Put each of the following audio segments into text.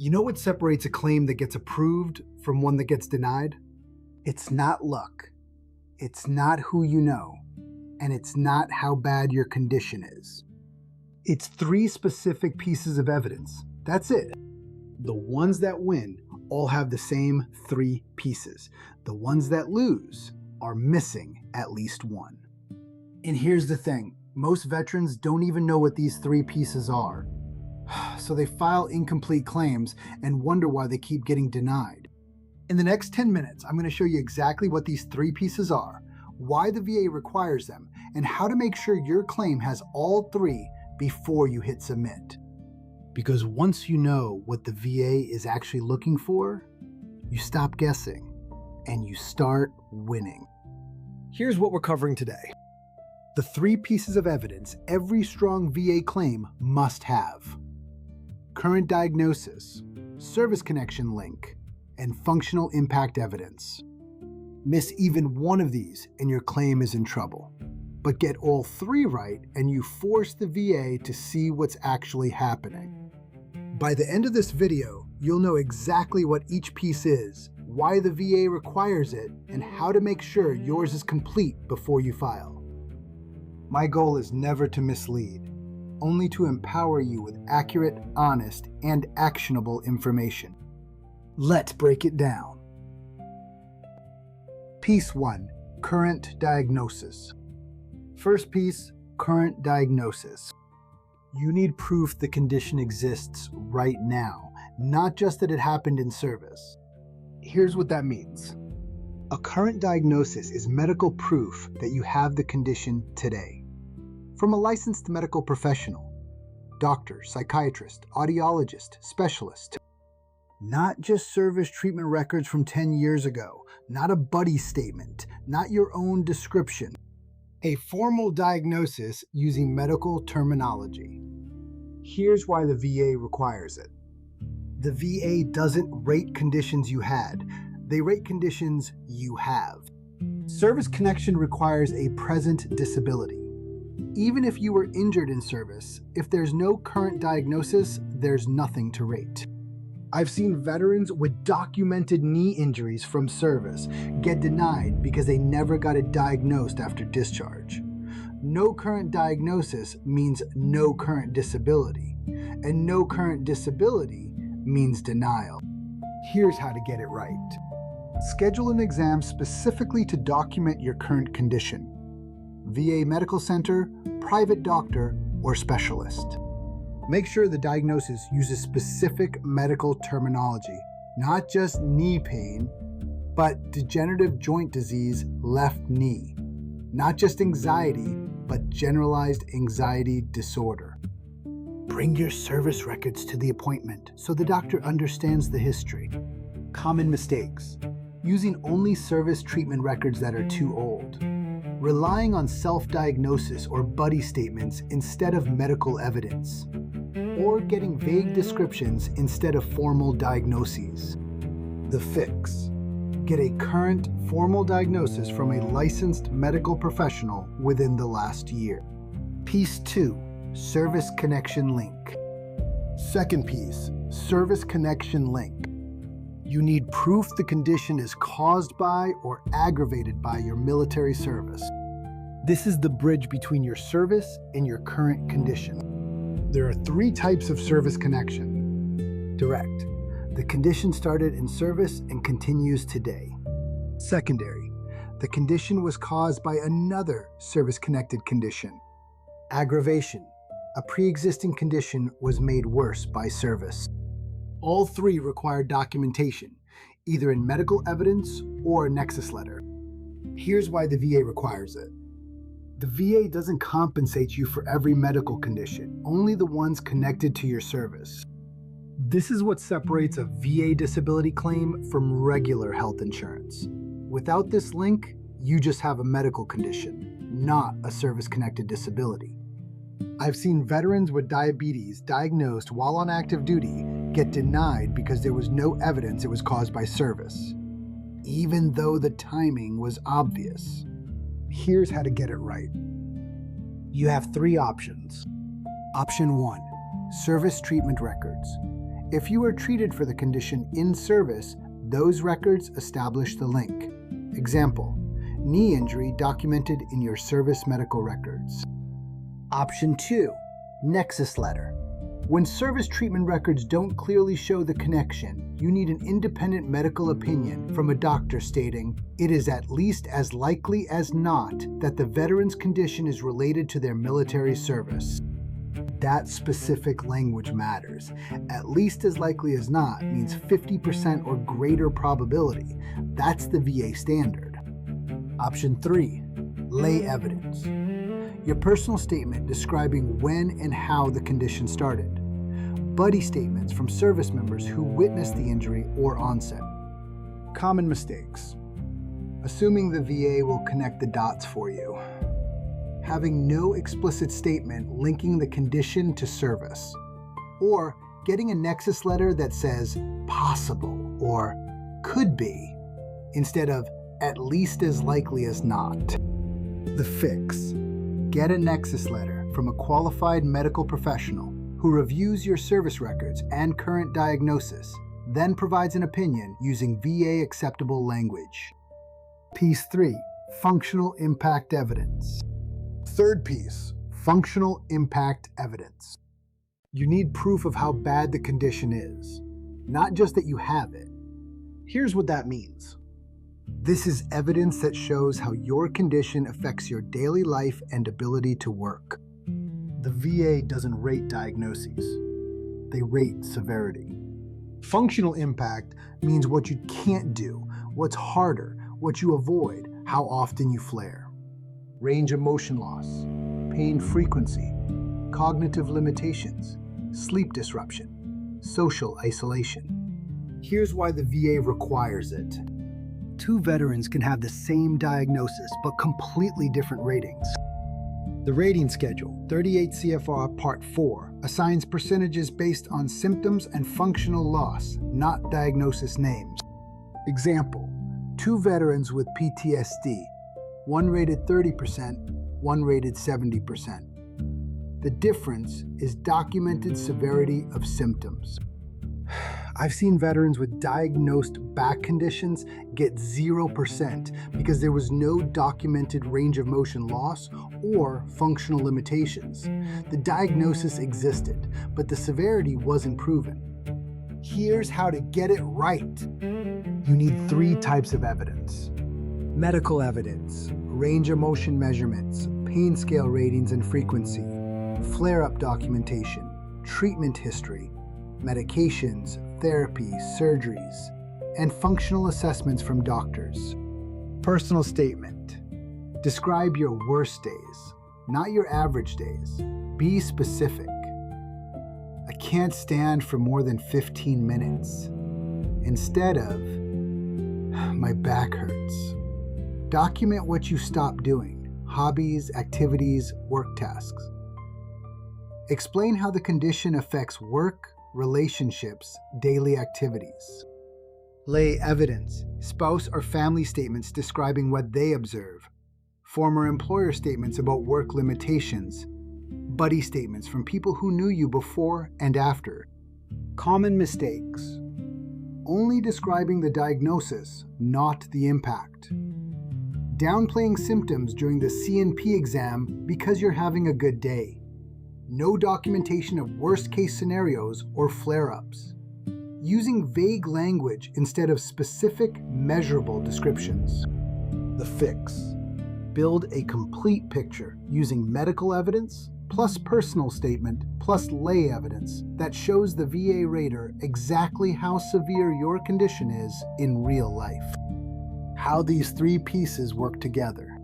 You know what separates a claim that gets approved from one that gets denied? It's not luck. It's not who you know. And it's not how bad your condition is. It's 3 specific pieces of evidence. That's it. The ones that win all have the same 3 pieces. The ones that lose are missing at least one. And here's the thing. Most veterans don't even know what these 3 pieces are. So they file incomplete claims and wonder why they keep getting denied. In the next 10 minutes, I'm going to show you exactly what these 3 pieces are, why the VA requires them, and how to make sure your claim has all 3 before you hit submit. Because once you know what the VA is actually looking for, you stop guessing and you start winning. Here's what we're covering today. The 3 pieces of evidence every strong VA claim must have: current diagnosis, service connection link, and functional impact evidence. Miss even one of these and your claim is in trouble. But get all 3 right and you force the VA to see what's actually happening. By the end of this video, you'll know exactly what each piece is, why the VA requires it, and how to make sure yours is complete before you file. My goal is never to mislead, only to empower you with accurate, honest, and actionable information. Let's break it down. Piece 1, current diagnosis. First piece, current diagnosis. You need proof the condition exists right now, not just that it happened in service. Here's what that means. A current diagnosis is medical proof that you have the condition today. From a licensed medical professional, doctor, psychiatrist, audiologist, specialist. Not just service treatment records from 10 years ago, not a buddy statement, not your own description. A formal diagnosis using medical terminology. Here's why the VA requires it. The VA doesn't rate conditions you had, they rate conditions you have. Service connection requires a present disability. Even if you were injured in service, if there's no current diagnosis, there's nothing to rate. I've seen veterans with documented knee injuries from service get denied because they never got it diagnosed after discharge. No current diagnosis means no current disability, and no current disability means denial. Here's how to get it right. Schedule an exam specifically to document your current condition. VA medical center, private doctor, or specialist. Make sure the diagnosis uses specific medical terminology, not just knee pain, but degenerative joint disease, left knee. Not just anxiety, but generalized anxiety disorder. Bring your service records to the appointment so the doctor understands the history. Common mistakes. Using only service treatment records that are too old. Relying on self-diagnosis or buddy statements instead of medical evidence. Or getting vague descriptions instead of formal diagnoses. The fix. Get a current formal diagnosis from a licensed medical professional within the last year. Piece 2, service connection link. Second piece, service connection link. You need proof the condition is caused by or aggravated by your military service. This is the bridge between your service and your current condition. There are 3 types of service connection. Direct. The condition started in service and continues today. Secondary. The condition was caused by another service-connected condition. Aggravation. A pre-existing condition was made worse by service. All 3 require documentation, either in medical evidence or a nexus letter. Here's why the VA requires it. The VA doesn't compensate you for every medical condition, only the ones connected to your service. This is what separates a VA disability claim from regular health insurance. Without this link, you just have a medical condition, not a service-connected disability. I've seen veterans with diabetes diagnosed while on active duty get denied because there was no evidence it was caused by service, even though the timing was obvious. Here's how to get it right. You have 3 options. Option 1, service treatment records. If you are treated for the condition in service, those records establish the link. Example, knee injury documented in your service medical records. Option 2, nexus letter. When service treatment records don't clearly show the connection, you need an independent medical opinion from a doctor stating, it is at least as likely as not that the veteran's condition is related to their military service. That specific language matters. At least as likely as not means 50% or greater probability. That's the VA standard. Option 3, lay evidence. Your personal statement describing when and how the condition started. Buddy statements from service members who witnessed the injury or onset. Common mistakes. Assuming the VA will connect the dots for you. Having no explicit statement linking the condition to service. Or getting a nexus letter that says possible or could be instead of at least as likely as not. The fix. Get a nexus letter from a qualified medical professional who reviews your service records and current diagnosis, then provides an opinion using VA acceptable language. Piece 3, functional impact evidence. Third piece, functional impact evidence. You need proof of how bad the condition is, not just that you have it. Here's what that means. This is evidence that shows how your condition affects your daily life and ability to work. The VA doesn't rate diagnoses. They rate severity. Functional impact means what you can't do, what's harder, what you avoid, how often you flare. Range of motion loss, pain frequency, cognitive limitations, sleep disruption, social isolation. Here's why the VA requires it. 2 veterans can have the same diagnosis but completely different ratings. The rating schedule, 38 CFR Part 4, assigns percentages based on symptoms and functional loss, not diagnosis names. Example, 2 veterans with PTSD, one rated 30%, one rated 70%. The difference is documented severity of symptoms. I've seen veterans with diagnosed back conditions get 0% because there was no documented range of motion loss or functional limitations. The diagnosis existed, but the severity wasn't proven. Here's how to get it right. You need 3 types of evidence. Medical evidence, range of motion measurements, pain scale ratings and frequency, flare-up documentation, treatment history, medications, therapy, surgeries, and functional assessments from doctors. Personal statement. Describe your worst days, not your average days. Be specific. I can't stand for more than 15 minutes. Instead of, my back hurts. Document what you stopped doing, hobbies, activities, work tasks. Explain how the condition affects work, relationships, daily activities. Lay evidence, spouse or family statements describing what they observe, former employer statements about work limitations, buddy statements from people who knew you before and after. Common mistakes. Only describing the diagnosis, not the impact. Downplaying symptoms during the C&P exam because you're having a good day. No documentation of worst-case scenarios or flare-ups. Using vague language instead of specific, measurable descriptions. The fix. Build a complete picture using medical evidence, plus personal statement, plus lay evidence that shows the VA rater exactly how severe your condition is in real life. How these 3 pieces work together.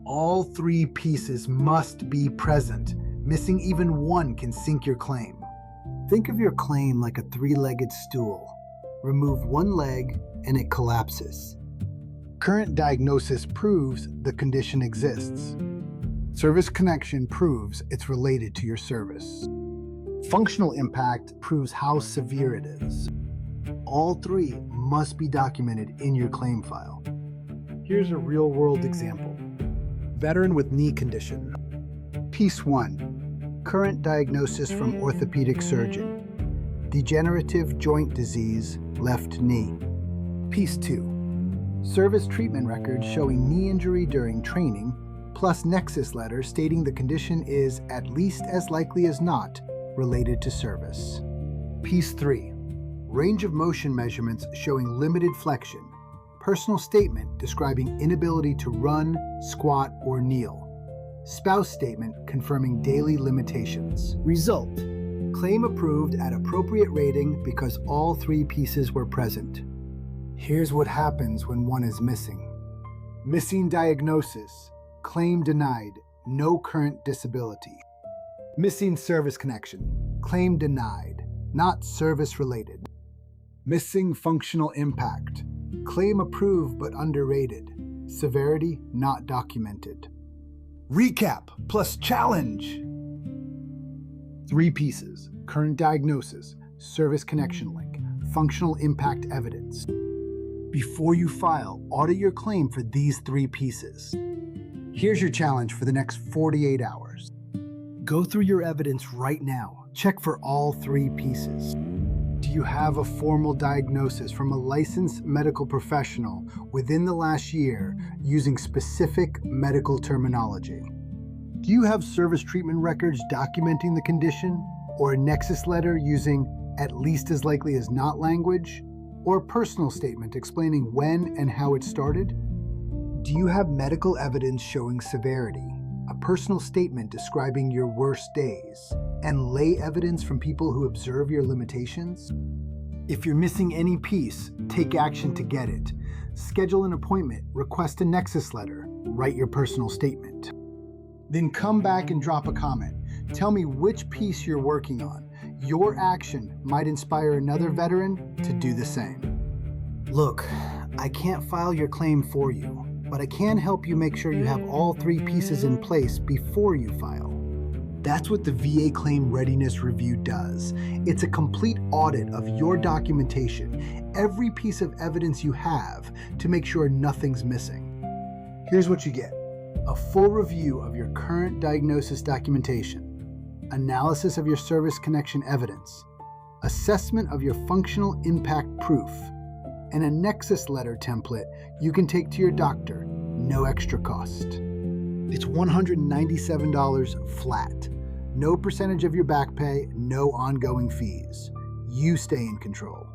All 3 pieces must be present. Missing even one can sink your claim. Think of your claim like a 3-legged stool. Remove one leg and it collapses. Current diagnosis proves the condition exists. Service connection proves it's related to your service. Functional impact proves how severe it is. All 3 must be documented in your claim file. Here's a real-world example. Veteran with knee condition. Piece 1. Current diagnosis from orthopedic surgeon. degenerative joint disease, left knee. Piece 2. Service treatment records showing knee injury during training, plus nexus letter stating the condition is at least as likely as not related to service. Piece 3. Range of motion measurements showing limited flexion. Personal statement describing inability to run, squat, or kneel. Spouse statement confirming daily limitations. Result: claim approved at appropriate rating because all 3 pieces were present. Here's what happens when one is missing. Missing diagnosis. Claim denied. No current disability. Missing service connection. Claim denied. Not service related. Missing functional impact. Claim approved but underrated. Severity not documented. Recap plus challenge. 3 pieces: current diagnosis, service connection link, functional impact evidence. Before you file, audit your claim for these 3 pieces. Here's your challenge for the next 48 hours. Go through your evidence right now. Check for all 3 pieces. Do you have a formal diagnosis from a licensed medical professional within the last year using specific medical terminology? Do you have service treatment records documenting the condition, or a nexus letter using at least as likely as not language, or a personal statement explaining when and how it started? Do you have medical evidence showing severity, a personal statement describing your worst days, and lay evidence from people who observe your limitations? If you're missing any piece, take action to get it. Schedule an appointment, request a nexus letter, write your personal statement. Then come back and drop a comment. Tell me which piece you're working on. Your action might inspire another veteran to do the same. Look, I can't file your claim for you, but I can help you make sure you have all 3 pieces in place before you file. That's what the VA Claim Readiness Review does. It's a complete audit of your documentation, every piece of evidence you have, to make sure nothing's missing. Here's what you get: a full review of your current diagnosis documentation, analysis of your service connection evidence, assessment of your functional impact proof, and a nexus letter template you can take to your doctor, no extra cost. It's $197 flat. No percentage of your back pay, no ongoing fees. You stay in control.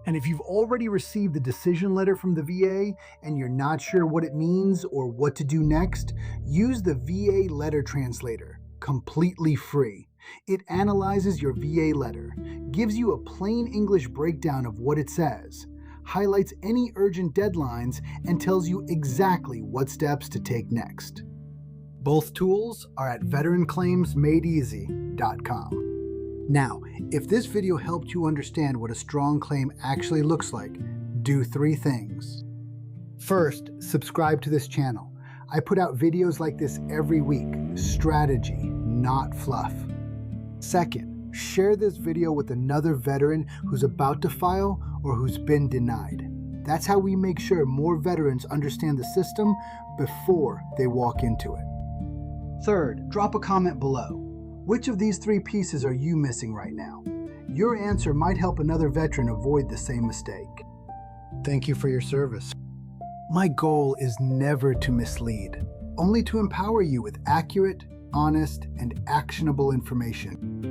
And if you've already received the decision letter from the VA and you're not sure what it means or what to do next, use the VA Letter Translator, completely free. It analyzes your VA letter, gives you a plain English breakdown of what it says, highlights any urgent deadlines, and tells you exactly what steps to take next. Both tools are at veteranclaimsmadeeasy.com. Now, if this video helped you understand what a strong claim actually looks like, do 3 things. First, subscribe to this channel. I put out videos like this every week. Strategy, not fluff. Second, share this video with another veteran who's about to file or who's been denied. That's how we make sure more veterans understand the system before they walk into it. Third, drop a comment below. Which of these 3 pieces are you missing right now? Your answer might help another veteran avoid the same mistake. Thank you for your service. My goal is never to mislead, only to empower you with accurate, honest, and actionable information.